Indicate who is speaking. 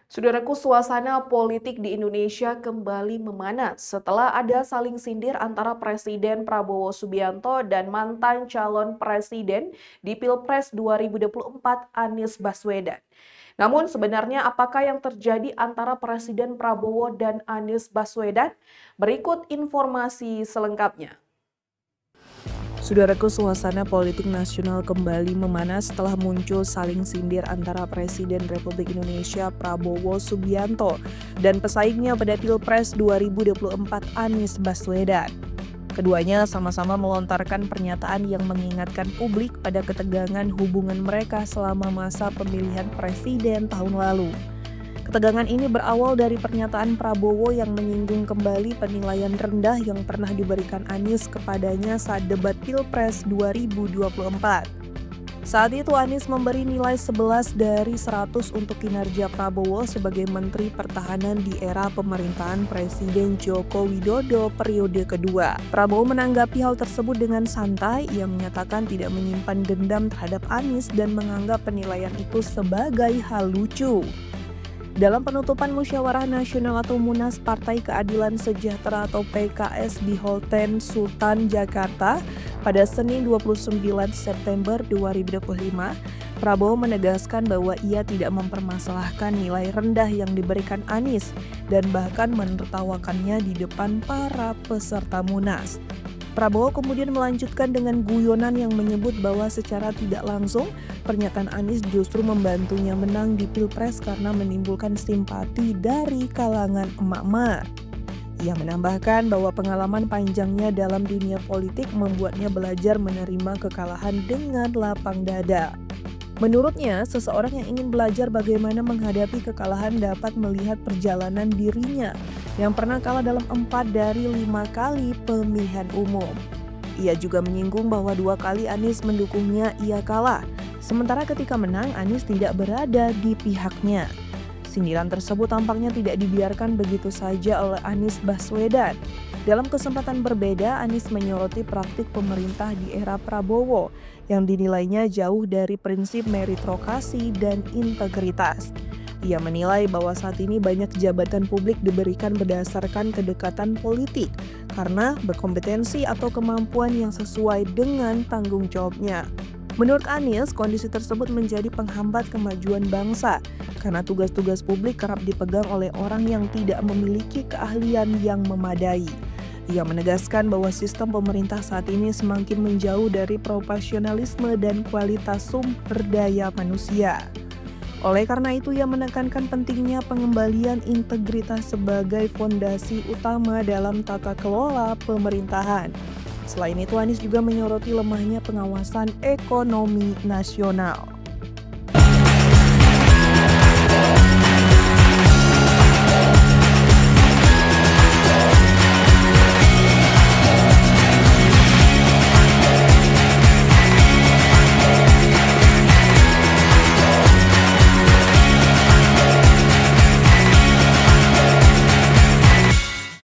Speaker 1: Saudaraku, suasana politik di Indonesia kembali memanas setelah ada saling sindir antara Presiden Prabowo Subianto dan mantan calon presiden di Pilpres 2024 Anies Baswedan. Namun sebenarnya apakah yang terjadi antara Presiden Prabowo dan Anies Baswedan? Berikut informasi selengkapnya.
Speaker 2: Saudaraku, suasana politik nasional kembali memanas setelah muncul saling sindir antara Presiden Republik Indonesia Prabowo Subianto dan pesaingnya pada Pilpres 2024 Anies Baswedan. Keduanya sama-sama melontarkan pernyataan yang mengingatkan publik pada ketegangan hubungan mereka selama masa pemilihan presiden tahun lalu. Ketegangan ini berawal dari pernyataan Prabowo yang menyinggung kembali penilaian rendah yang pernah diberikan Anies kepadanya saat debat Pilpres 2024. Saat itu Anies memberi nilai 11 dari 100 untuk kinerja Prabowo sebagai Menteri Pertahanan di era pemerintahan Presiden Joko Widodo periode kedua. Prabowo menanggapi hal tersebut dengan santai. Ia menyatakan tidak menyimpan dendam terhadap Anies dan menganggap penilaian itu sebagai hal lucu. Dalam penutupan Musyawarah Nasional atau Munas Partai Keadilan Sejahtera atau PKS di Holten Sultan, Jakarta pada Senin 29 September 2025, Prabowo menegaskan bahwa ia tidak mempermasalahkan nilai rendah yang diberikan Anies dan bahkan menertawakannya di depan para peserta Munas. Prabowo kemudian melanjutkan dengan guyonan yang menyebut bahwa secara tidak langsung pernyataan Anies justru membantunya menang di Pilpres karena menimbulkan simpati dari kalangan emak-emak. Ia menambahkan bahwa pengalaman panjangnya dalam dunia politik membuatnya belajar menerima kekalahan dengan lapang dada. Menurutnya, seseorang yang ingin belajar bagaimana menghadapi kekalahan dapat melihat perjalanan dirinya yang pernah kalah dalam 4 dari 5 kali pemilihan umum. Ia juga menyinggung bahwa 2 kali Anies mendukungnya ia kalah, sementara ketika menang Anies tidak berada di pihaknya. Sindiran tersebut tampaknya tidak dibiarkan begitu saja oleh Anies Baswedan. Dalam kesempatan berbeda, Anies menyoroti praktik pemerintah di era Prabowo yang dinilainya jauh dari prinsip meritokrasi dan integritas. Ia menilai bahwa saat ini banyak jabatan publik diberikan berdasarkan kedekatan politik karena berkompetensi atau kemampuan yang sesuai dengan tanggung jawabnya. Menurut Anies, kondisi tersebut menjadi penghambat kemajuan bangsa karena tugas-tugas publik kerap dipegang oleh orang yang tidak memiliki keahlian yang memadai. Ia menegaskan bahwa sistem pemerintah saat ini semakin menjauh dari profesionalisme dan kualitas sumber daya manusia. Oleh karena itu, ia menekankan pentingnya pengembalian integritas sebagai fondasi utama dalam tata kelola pemerintahan. Selain itu, Anies juga menyoroti lemahnya pengawasan ekonomi nasional.